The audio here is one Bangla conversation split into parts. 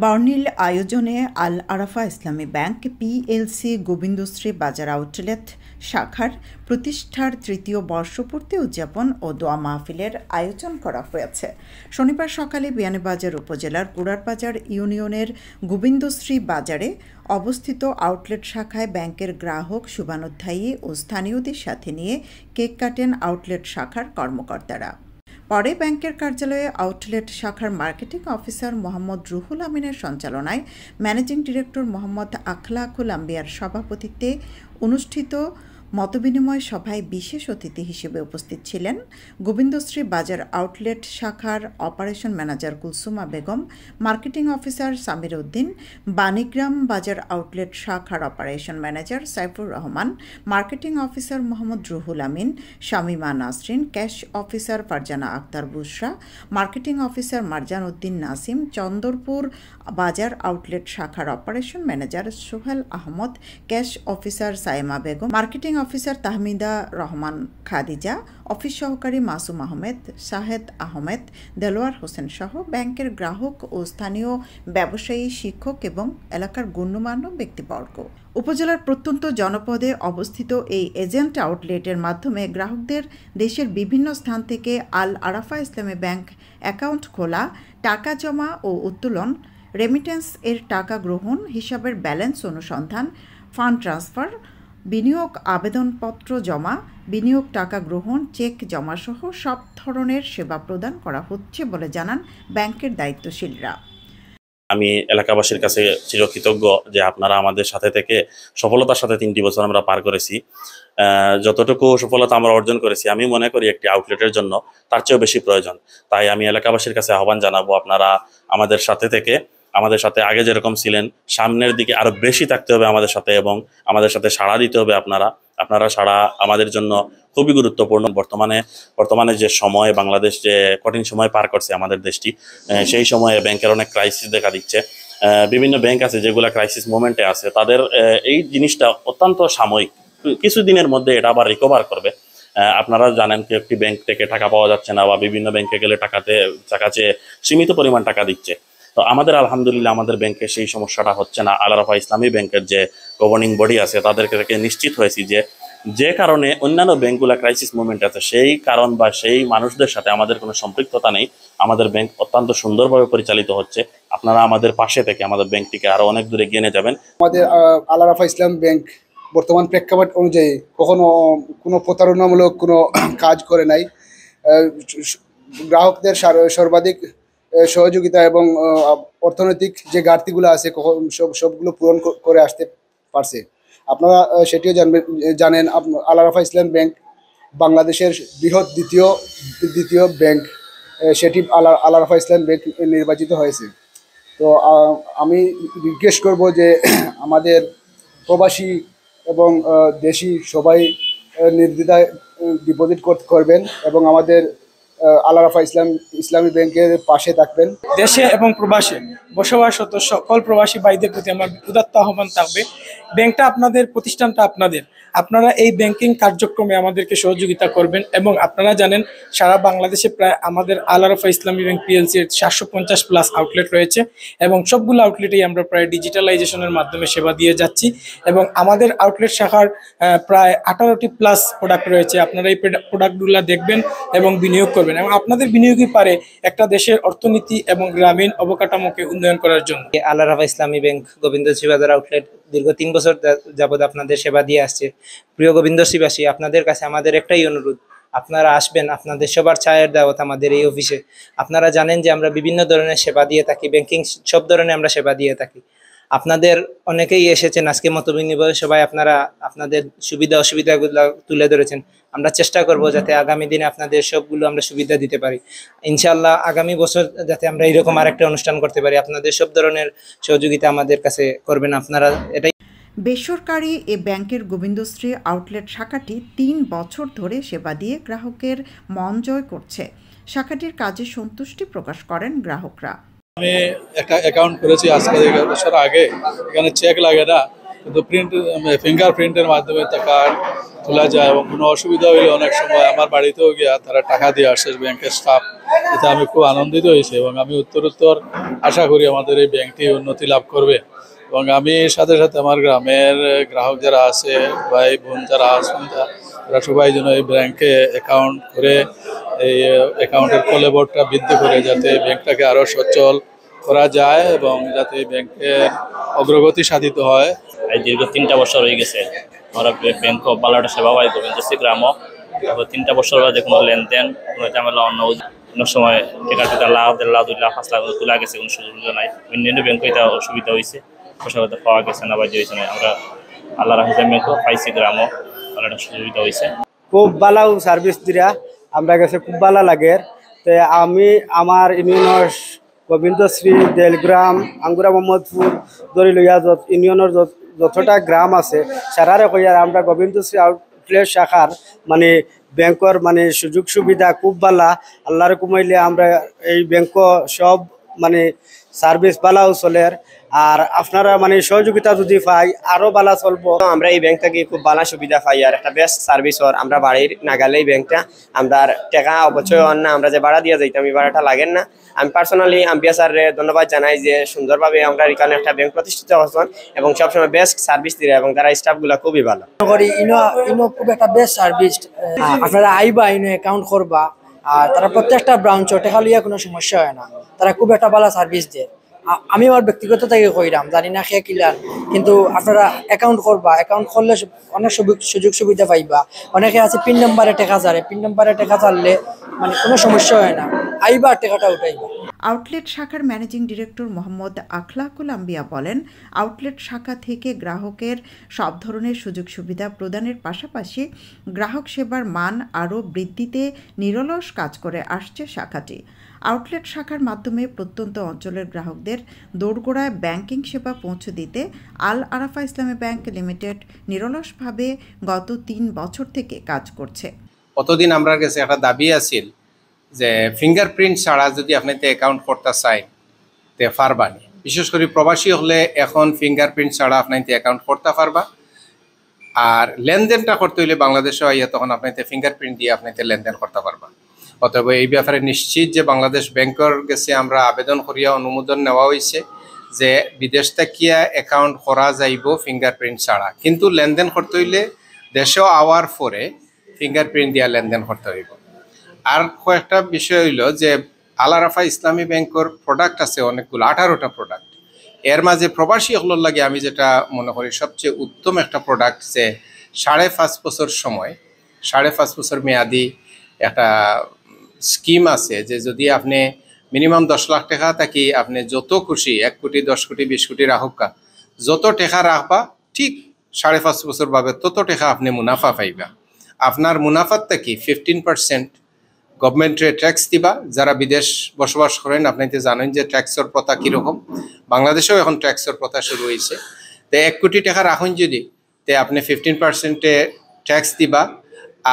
বর্ণিল আয়োজনে আল আরাফা ইসলামী bank PLC Gobindashri Bazar outlet শাখার প্রতিষ্ঠার তৃতীয় বর্ষপূর্তি উদযাপন ও দোয়া মাহফিলের আয়োজন করা হয়েছে। শনিবার সকালে বিয়ানীবাজার উপজেলার কুড়ারবাজার ইউনিয়নের গোবিন্দশ্রী বাজারে অবস্থিত আউটলেট শাখায় ব্যাংকের গ্রাহক শুভানুধ্যায়ী ও স্থানীয়দের সাথে নিয়ে কেক কাটেন আউটলেট শাখার কর্মকর্তারা। পরে ব্যাংকের কার্যালয়ে আউটলেট শাখার মার্কেটিং অফিসার মোহাম্মদ রুহুল আমিনের সঞ্চালনায় ম্যানেজিং ডিরেক্টর মোহাম্মদ আখলাকুল আম্বিয়ার সভাপতিত্বে অনুষ্ঠিত মতবিনিময় সভায় বিশেষ অতিথি হিসেবে উপস্থিত ছিলেন গোবিন্দশ্রী বাজার আউটলেট শাখার operation manager Kulsuma Begum, marketing officer Samir Uddin, Banigram Bazar outlet শাখার operation manager Saifur Rahman, marketing officer Mohammad Ruhul Amin, Shamima Nasrin, cash officer Farzana Akter Bushra, marketing officer Marjan Uddin Nasim, Chandarpur Bazar outlet শাখার operation manager Sohel Ahmad, cash officer Saima Begum, marketing officer Tahmida Rahman Khadija, office সহকারী মাসুম আহমেদ, শাহেদ আহমেদ, দেলোয়ার হোসেন সহ ব্যাংকের গ্রাহক ও স্থানীয় ব্যবসায়ী, শিক্ষক এবং এলাকার গণ্যমান্য ব্যক্তিবর্গ। উপজেলার প্রত্যন্ত জনপদে অবস্থিত এই এজেন্ট আউটলেটের মাধ্যমে গ্রাহকদের দেশের বিভিন্ন স্থান থেকে আল আরাফা ইসলামী ব্যাংক অ্যাকাউন্ট খোলা, টাকা জমা ও উত্তোলন, রেমিটেন্স এর টাকা গ্রহণ, হিসাবের ব্যালেন্স অনুসন্ধান, ফান্ড ট্রান্সফার, বিনিয়োগ আবেদনপত্র জমা, বিনিয়োগ টাকা গ্রহণ, চেক জমাসহ সব ধরনের সেবা প্রদান করা হচ্ছে বলে জানান ব্যাংকের দায়িত্বশীলরা। আমি এলাকাবাসীর কাছে চিরকৃতজ্ঞ যে আপনারা আমাদের সাথে থেকে সফলতার সাথে 3টি বছর আমরা পার করেছি। যতটুকু সফলতা আমরা অর্জন করেছি আমি মনে করি একটি আউটলেটের জন্য তার চেয়েও বেশি প্রয়োজন। তাই আমি এলাকাবাসীর কাছে আহ্বান জানাবো, আপনারা আমাদের সাথে থেকে আমাদের সাথে আগে যেরকম ছিলেন সামনের দিকে আরো বেশি থাকতে হবে আমাদের সাথে, এবং আমাদের সাথে সাড়া দিতে হবে। আপনারা সাড়া আমাদের জন্য খুবই গুরুত্বপূর্ণ। বর্তমানে যে সময় বাংলাদেশ যে কঠিন সময় পার করছে আমাদের দেশটি, সেই সময়ে ব্যাংকের অনেক ক্রাইসিস দেখা দিচ্ছে। বিভিন্ন ব্যাংক আছে যেগুলো ক্রাইসিস মোমেন্টে আছে, তাদের এই জিনিসটা অত্যন্ত সাময়িক, কিছুদিনের মধ্যে এটা আবার রিকভার করবে। আপনারা জানেন কি একটি ব্যাংক থেকে টাকা পাওয়া যাচ্ছে না, বা বিভিন্ন ব্যাংকে গেলে টাকা চেয়ে সীমিত পরিমাণ টাকা দিচ্ছে। তো আমাদের আলহামদুলিল্লাহ আমাদের ব্যাংকে সেই সমস্যাটা হচ্ছে না। আল আরাফা ইসলামী ব্যাংকের যে গভর্নিং বডি আছে তাদেরকে নিশ্চিত হয়েছি যে কারণে অন্যান্য ব্যাংকগুলো ক্রাইসিস মুভমেন্ট আছে, সেই কারণ বা সেই মানুষদের সাথে আমাদের কোনো সম্পৃক্ততা নেই। আমাদের ব্যাংক অত্যন্ত সুন্দরভাবে পরিচালিত হচ্ছে। আপনারা আমাদের পাশে থেকে আমাদের ব্যাংকটিকে আরো অনেক দূরে এগিয়ে নিয়ে যাবেন। আমাদের আল আরাফা ইসলাম ব্যাংক বর্তমান প্রেক্ষাপট অনুযায়ী কখনো কোনো প্রতারণামূলক কোনো কাজ করে নাই। গ্রাহকদের সর্বাধিক সহযোগিতা এবং অর্থনৈতিক যে ঘাটতিগুলো আছে সবগুলো পূরণ করে আসতে পারছে। আপনারা সেটিও জানেন আল আরাফা ইসলাম ব্যাংক বাংলাদেশের বৃহৎ দ্বিতীয় ব্যাংক, সেটি আল আরাফা ইসলাম ব্যাংক নির্বাচিত হয়েছে। তো আমি রিকোয়েস্ট করব যে আমাদের প্রবাসী এবং দেশি সবাই নির্দ্বিধায় ডিপোজিট করবেন এবং আমাদের আল আরাফা ইসলামী ব্যাংকের পাশে থাকবেন। দেশে এবং প্রবাসে বসবাসরত সকল প্রবাসী ভাইদের প্রতি আমার উদাত্ত আহ্বান থাকবে, ব্যাংকটা আপনাদের, প্রতিষ্ঠানটা আপনাদের। আপনারা এই ব্যাংকিং কার্যক্রমে আমাদেরকে সহযোগিতা করবেন। এবং আপনারা জানেন সারা বাংলাদেশে প্রায় আমাদের আল আরাফা ইসলামী ব্যাংক পিএলসির 750+ আউটলেট রয়েছে, এবং সবগুলো আউটলেটেই আমরা প্রায় ডিজিটালাইজেশনের মাধ্যমে সেবা দিয়ে যাচ্ছি। এবং আমাদের আউটলেট শাখার প্রায় 18টি+ প্রোডাক্ট রয়েছে। আপনারা এই প্রোডাক্টগুলো দেখবেন এবং বিনিয়োগ করবেন, এবং আপনাদের বিনিয়োগই পারে একটা দেশের অর্থনীতি এবং গ্রামীণ অবকাঠামোকে উন্নয়ন করার জন্য। আল আরাফা ইসলামী ব্যাংক গোবিন্দশ্রী বাজার আউটলেট দীর্ঘ 3 বছর যাবৎ আপনাদের সেবা দিয়ে আসছে। প্রিয় গোবিন্দশ্রীবাসী, আপনাদের কাছে আমাদের একটাই অনুরোধ, আপনারা আসবেন। আপনাদের সবার চায়ের দাওয়াত আমাদের এই অফিসে। আপনারা জানেন যে আমরা বিভিন্ন ধরনের সেবা দিয়ে থাকি, ব্যাংকিং সব ধরনের আমরা সেবা দিয়ে থাকি। আপনাদের অনেকেই এসেছেন আজকে মতবিনিময় সবাই, আপনারা আপনাদের সুবিধা অসুবিধাগুলো তুলে ধরেছেন। আমরা চেষ্টা করব যাতে আগামী দিনে আপনাদের সবগুলো আমরা সুবিধা দিতে পারি। ইনশাআল্লাহ আগামী বছর যাতে আমরা এরকম আরেকটা অনুষ্ঠান করতে পারি। আপনাদের সব ধরনের সহযোগিতা আমাদের কাছে করবেন আপনারা। এটাই বেসরকারি এ ব্যাংকের গোবিন্দশ্রী আউটলেট শাখাটি 3 বছর ধরে সেবা দিয়ে গ্রাহকের মন জয় করছে। শাখাটির কাজে সন্তুষ্টি প্রকাশ করেন গ্রাহকরা। আমি একটা অ্যাকাউন্ট করেছি আজকে 1 বছর আগে। এখানে চেক লাগে না, কিন্তু ফিঙ্গারপ্রিন্টের মাধ্যমে টাকা তোলা যায়, এবং কোনো অসুবিধা হলে অনেক সময় আমার বাড়িতেও গিয়া তারা টাকা দিয়ে আসে ব্যাংকের স্টাফ। এতে আমি খুব আনন্দিত হয়েছি এবং আমি উত্তরোত্তর আশা করি আমাদের এই ব্যাংকটি উন্নতি লাভ করবে। এবং আমি সাথে সাথে আমার গ্রামের গ্রাহক যারা আছে, ভাই বোন যারা আছেন, তারা সবাই যেন এই ব্যাংকে অ্যাকাউন্ট করে এই অ্যাকাউন্টের কলেবরটা বৃদ্ধি করে যাতে ব্যাংকটাকে আরও সচল করা যায় এবং যাতে ব্যাংকের অগ্রগতি সাধিত হয়। এই দীর্ঘ 3টা বছর হয়ে গেছে আমরা ব্যাংক ভালো একটা সেবা পাই গোবিন্দশ্রী গ্রাম। তারপর 3টা বছর যে কোনো লেনদেন, কোনো ঝামেলা, অন্য সময় টাকা লাখ 1.5 লাখ 2 লাখ 5 লাখ তোলা গেছে, কোনো সুযোগ নাই। ইন্ডিয়ান ব্যাংকে এটা অসুবিধা হয়েছে, পয়সা পাওয়া গেছে না, বাজে হয়েছে না। আমরা আল্লাহ রাহিম ব্যাংকও পাইছি গ্রামও, ভালো একটা সুবিধা হয়েছে। খুব ভালো সার্ভিস দিরা আমরা কাছে খুব ভালো লাগে। তো আমি আমার ইউনিয়নের গোবিন্দশ্রী, দেলগ্রাম, আঙ্গুরা মোহাম্মদপুর ধরে লইয়া ইউনিয়নের যতটা গ্রাম আছে সারারে কইয়া আমরা গোবিন্দশ্রী আউটলেট শাখার মানে ব্যাংকর মানে সুযোগ সুবিধা খুব ভালো। আল্লাহর কুমাইলে আমরা এই ব্যাংক সব মানে সার্ভিস ভালো চলের। আর আপনারা মানে সহযোগিতা যদি পাই আরো ভালো চলবো। আমরা এই ব্যাংক থেকে খুব ভালো সুবিধা পাই আর একটা বেস্ট সার্ভিস হর। আমরা বাড়ির নাগালে এই ব্যাংকটা আমরা টাকা অবচয় হন না, আমরা যে ভাড়া দিয়ে যাইতাম এই ভাড়াটা লাগেন না। আমি পার্সোনালি আম্বিয়া স্যারের ধন্যবাদ জানাই যে সুন্দরভাবে আমরা এখানে একটা ব্যাংক প্রতিষ্ঠিত হচ্ছেন এবং সবসময় বেস্ট সার্ভিস দিয়ে এবং তারা স্টাফগুলো খুবই ভালো। খুব একটা বেস্ট সার্ভিস। আপনারা আইবা ইনো অ্যাকাউন্ট করবা আর তারা প্রত্যেকটা ব্রাঞ্চ টাকা লিয়া কোনো সমস্যা হয় না, তারা খুব একটা ভালো সার্ভিস দেয়। আমি আমার ব্যক্তিগত থেকে কইরাম, জানি না খেয়ে কিলার, কিন্তু আপনারা অ্যাকাউন্ট করবা, অ্যাকাউন্ট করলে অনেক সুযোগ সুবিধা পাইবা। অনেকে আছে পিন নাম্বারে টাকা ছাড়ে, পিন নাম্বারে টাকা ছাড়লে মানে কোনো সমস্যা হয় না, আইবা টাকাটা উঠাইবা। আউটলেট শাখার ম্যানেজিং ডিরেক্টর মোহাম্মদ আখলাকুল আম্বিয়া বলেন, আউটলেট শাখা থেকে গ্রাহকের সব ধরনের সুযোগ সুবিধা প্রদানের পাশাপাশি গ্রাহক সেবার মান আরও বৃদ্ধিতে নিরলস কাজ করে আসছে শাখাটি। আউটলেট শাখার মাধ্যমে প্রত্যন্ত অঞ্চলের গ্রাহকদের দোরগোড়ায় ব্যাংকিং সেবা পৌঁছে দিতে আল আরাফা ইসলামী ব্যাংক লিমিটেড নিরলসভাবে গত 3 বছর থেকে কাজ করছে। কতদিন আমরা কাছে একটা দাবি আছিল যে ফিঙ্গারপ্রিন্ট ছাড়া যদি আপনি অ্যাকাউন্ট করতে চাই তে পারবানি। বিশেষ করে প্রবাসী হলে এখন ফিঙ্গারপ্রিন্ট ছাড়া আপনি অ্যাকাউন্ট করতে পারবা। আর লেনদেনটা করতে হইলে বাংলাদেশে আইয়া তখন আপনি ফিঙ্গারপ্রিন্ট দিয়ে আপনি লেনদেন করতে পারবা। অতএব এই ব্যাপারে নিশ্চিত যে বাংলাদেশ ব্যাংকের গেছে আমরা আবেদন করিয়া অনুমোদন নেওয়া হয়েছে যে বিদেশ থাকিয়া অ্যাকাউন্ট করা যাইব ফিঙ্গারপ্রিন্ট ছাড়া, কিন্তু লেনদেন করতে হইলে দেশেও আওয়ার পরে ফিঙ্গারপ্রিন্ট দিয়া লেনদেন করতে হইব। আর কয়েকটা বিষয় হইল যে আল আরাফা ইসলামী ব্যাংকের প্রোডাক্ট আছে অনেকগুলো, 18টা প্রোডাক্ট। এর মাঝে প্রবাসী হলোর লাগে আমি যেটা মনে করি সবচেয়ে উত্তম একটা প্রোডাক্ট যে 5.5 বছর সময়, 5.5 বছর মেয়াদি একটা স্কিম আছে যে যদি আপনি মিনিমাম 10 লাখ টাকা থাকি আপনি যত খুশি 1 কোটি 10 কোটি 20 কোটি রাখা যত টাকা রাখবা ঠিক 5.5 বছর ভাবে তত টাকা আপনি মুনাফা পাইবা। আপনার মুনাফার থেকে 15% গভর্নমেন্টে ট্যাক্স দিবা। যারা বিদেশ বসবাস করেন আপনি তো জানেন যে ট্যাক্সের প্রথা কীরকম, বাংলাদেশেও এখন ট্যাক্সের প্রথা শুরু হয়েছে। তো 1 কোটি টাকা রাখুন যদি তে আপনি 15%-এ ট্যাক্স দিবা।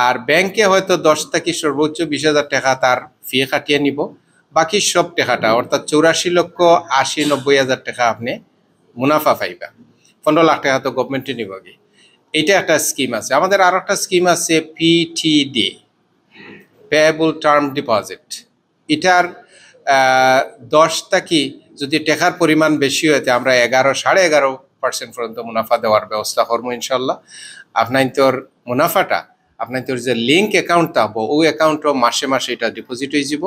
আর ব্যাংকে হয়তো 10 থেকে সর্বোচ্চ 20,000 টাকা তার ফি কাটিয়ে নিব, বাকি সব টাকাটা অর্থাৎ 84,80,90 হাজার টাকা আপনি মুনাফা পাইবা। 15 লাখ টাকা তো গভর্নমেন্টে নিব কি। এইটা একটা স্কিম আছে। আমাদের আর একটা স্কিম আছে পিটিডি, পেয়েবল টার্ম ডিপোজিট। এটার 10 থেকে যদি টাকার পরিমাণ বেশি হইতে আমরা 11.5% পর্যন্ত মুনাফা দেওয়ার ব্যবস্থা করবো ইনশাল্লাহ। আপনার তোর মুনাফাটা আপনার তোর যে লিঙ্ক অ্যাকাউন্ট থাকবো ওই অ্যাকাউন্টও মাসে মাসে এটা ডিপোজিট হয়ে যাব।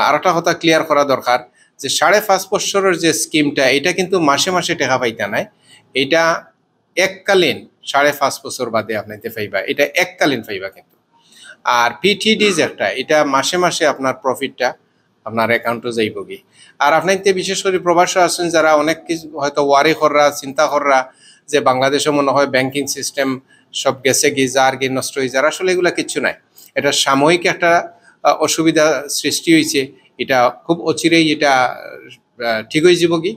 আর একটা কথা ক্লিয়ার করা দরকার যে 5.5 বছরের যে স্কিমটা এটা কিন্তু মাসে মাসে টাকা পাইতা নাই, এটা এককালীন 5.5 বছর বাদে আপনাকে পাইবা, এটা এককালীন পাইবা কিন্তু। আর পিটিডি যেটা এটা মাসে মাসে আপনার প্রফিটটা আপনার অ্যাকাউন্টে যাইব কি। আর আপনাকে বিশেষ করে প্রবাসী আছেন যারা অনেক কিছু হয়তো ওয়ারি কররা চিন্তা কররা যে বাংলাদেশে মনে হয় ব্যাংকিং সিস্টেম সব গেছে কি যার কি নষ্ট হয়ে যার, আসলে এগুলা কিচ্ছু নাই। এটা সাময়িক একটা অসুবিধা সৃষ্টি হয়েছে, এটা খুব অচিরেই এটা ঠিক হয়ে যাব কি।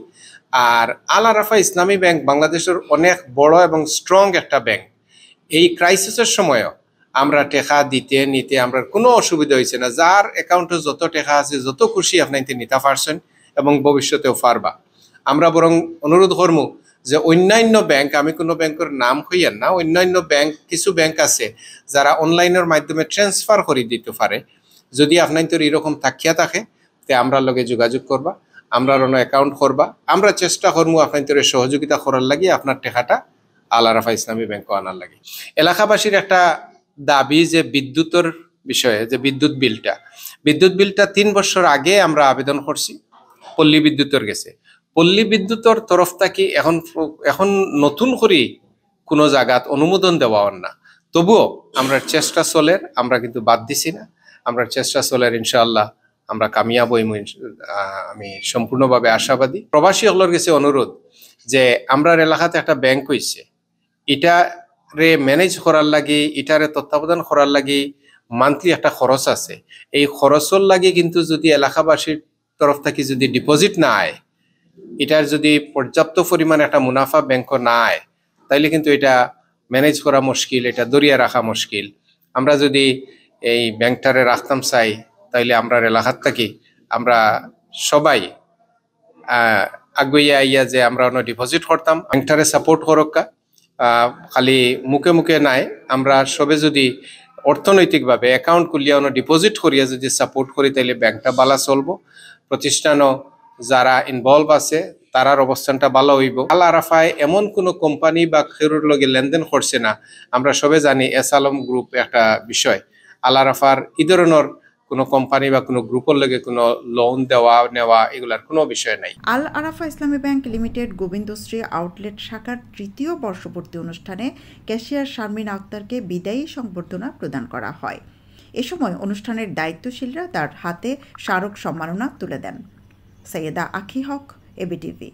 আর আল আরাফা ইসলামী ব্যাংক বাংলাদেশের অনেক বড় এবং স্ট্রং একটা ব্যাংক। এই ক্রাইসিসের সময়ও আমরা টাকা দিতে নিতে আমরা কোনো অসুবিধা হয়েছে না। যার অ্যাকাউন্টে যত টাকা আছে যত খুশি আপনাকে নিতে পারছেন এবং ভবিষ্যতেও পারবা। আমরা বরং অনুরোধ করবো যে অন্যান্য ব্যাংক, আমি কোনো ব্যাংকের নাম হইয়ান না, অন্যান্য ব্যাংক কিছু ব্যাংক আছে যারা অনলাইনের মাধ্যমে ট্রান্সফার করে দিতে পারে। যদি আপনার তোর এরকম থাকিয়া থাকে তে আমরা লগে যোগাযোগ করবা, আমরা অন্য অ্যাকাউন্ট করবা, আমরা চেষ্টা করবো আপনার তোর সহযোগিতা করার লাগি আপনার টাকাটা আল আরাফা ইসলামী ব্যাংক আনার লাগে। এলাকাবাসীর একটা দাবি যে বিদ্যুতের বিষয়ে, যে বিদ্যুৎ বিলটা 3 বছর আগে আমরা আবেদন করছি, পল্লী বিদ্যুতের গেছে। পল্লী বিদ্যুতের তরফ থেকে এখন নতুন করে কোনো জায়গাত অনুমোদন দেওয়া না, তবুও আমরা চেষ্টা চলের, আমরা কিন্তু বাদ দিছি না, আমরা চেষ্টা চলের, ইনশাআল্লাহ আমরা কামিয়াব হইম, আমি সম্পূর্ণভাবে আশাবাদী। প্রবাসী হলর গেছে অনুরোধ যে আমরা এলাকাতে একটা ব্যাংক হয়েছে, এটারে ম্যানেজ করার লাগি, এটারে তত্ত্বাবধান করার লাগি মান্থলি একটা খরচ আছে। এই খরচের লাগে কিন্তু যদি এলাকাবাসীর তরফ থেকে যদি ডিপোজিট না আয়, এটার যদি পর্যাপ্ত পরিমাণে একটা মুনাফা ব্যাংক না আয়, তাইলে কিন্তু এটা ম্যানেজ করা মুশকিল, এটা দরিয়া রাখা মুশকিল। আমরা যদি এই ব্যাংকটারে রাখতাম চাই, তাইলে আমরা এলাকার থাকি আমরা সবাই আগুইয়া আইয়া যে আমরা অন্য ডিপোজিট করতাম, ব্যাংকটারে সাপোর্ট করক্কা, খালি মুখে মুখে নাই, আমরা সবে যদি অর্থনৈতিকভাবে অ্যাকাউন্ট খুলিয়া অন্য ডিপোজিট করিয়া যদি সাপোর্ট করি, তাইলে ব্যাংকটা ভালো চলবো, প্রতিষ্ঠানও যারা ইনভলভ আছে তারার অবস্থানটা ভালো হইব। আল আরাফায় এমন কোনো কোম্পানি বা খেরুর লগে লেনদেন করছে না। আমরা সবে জানি এস আলম গ্রুপ একটা বিষয়, আল আরাফার এই ধরনের কোনো কোম্পানি বা কোনো গ্রুপের লগে কোনো লোন দেওয়া নেওয়া এগুলার কোনো বিষয় নাই। আল আরাফা ইসলামী ব্যাংক লিমিটেড গোবিন্দশ্রী আউটলেট শাখার 3য় বর্ষপূর্তি অনুষ্ঠানে ক্যাশিয়ার শারমিন আক্তারকে বিদায়ী সংবর্ধনা প্রদান করা হয়। এ সময় অনুষ্ঠানের দায়িত্বশীলরা তার হাতে স্মারক সম্মাননা তুলে দেন। সৈয়দা আখি হক, এবিটিভি।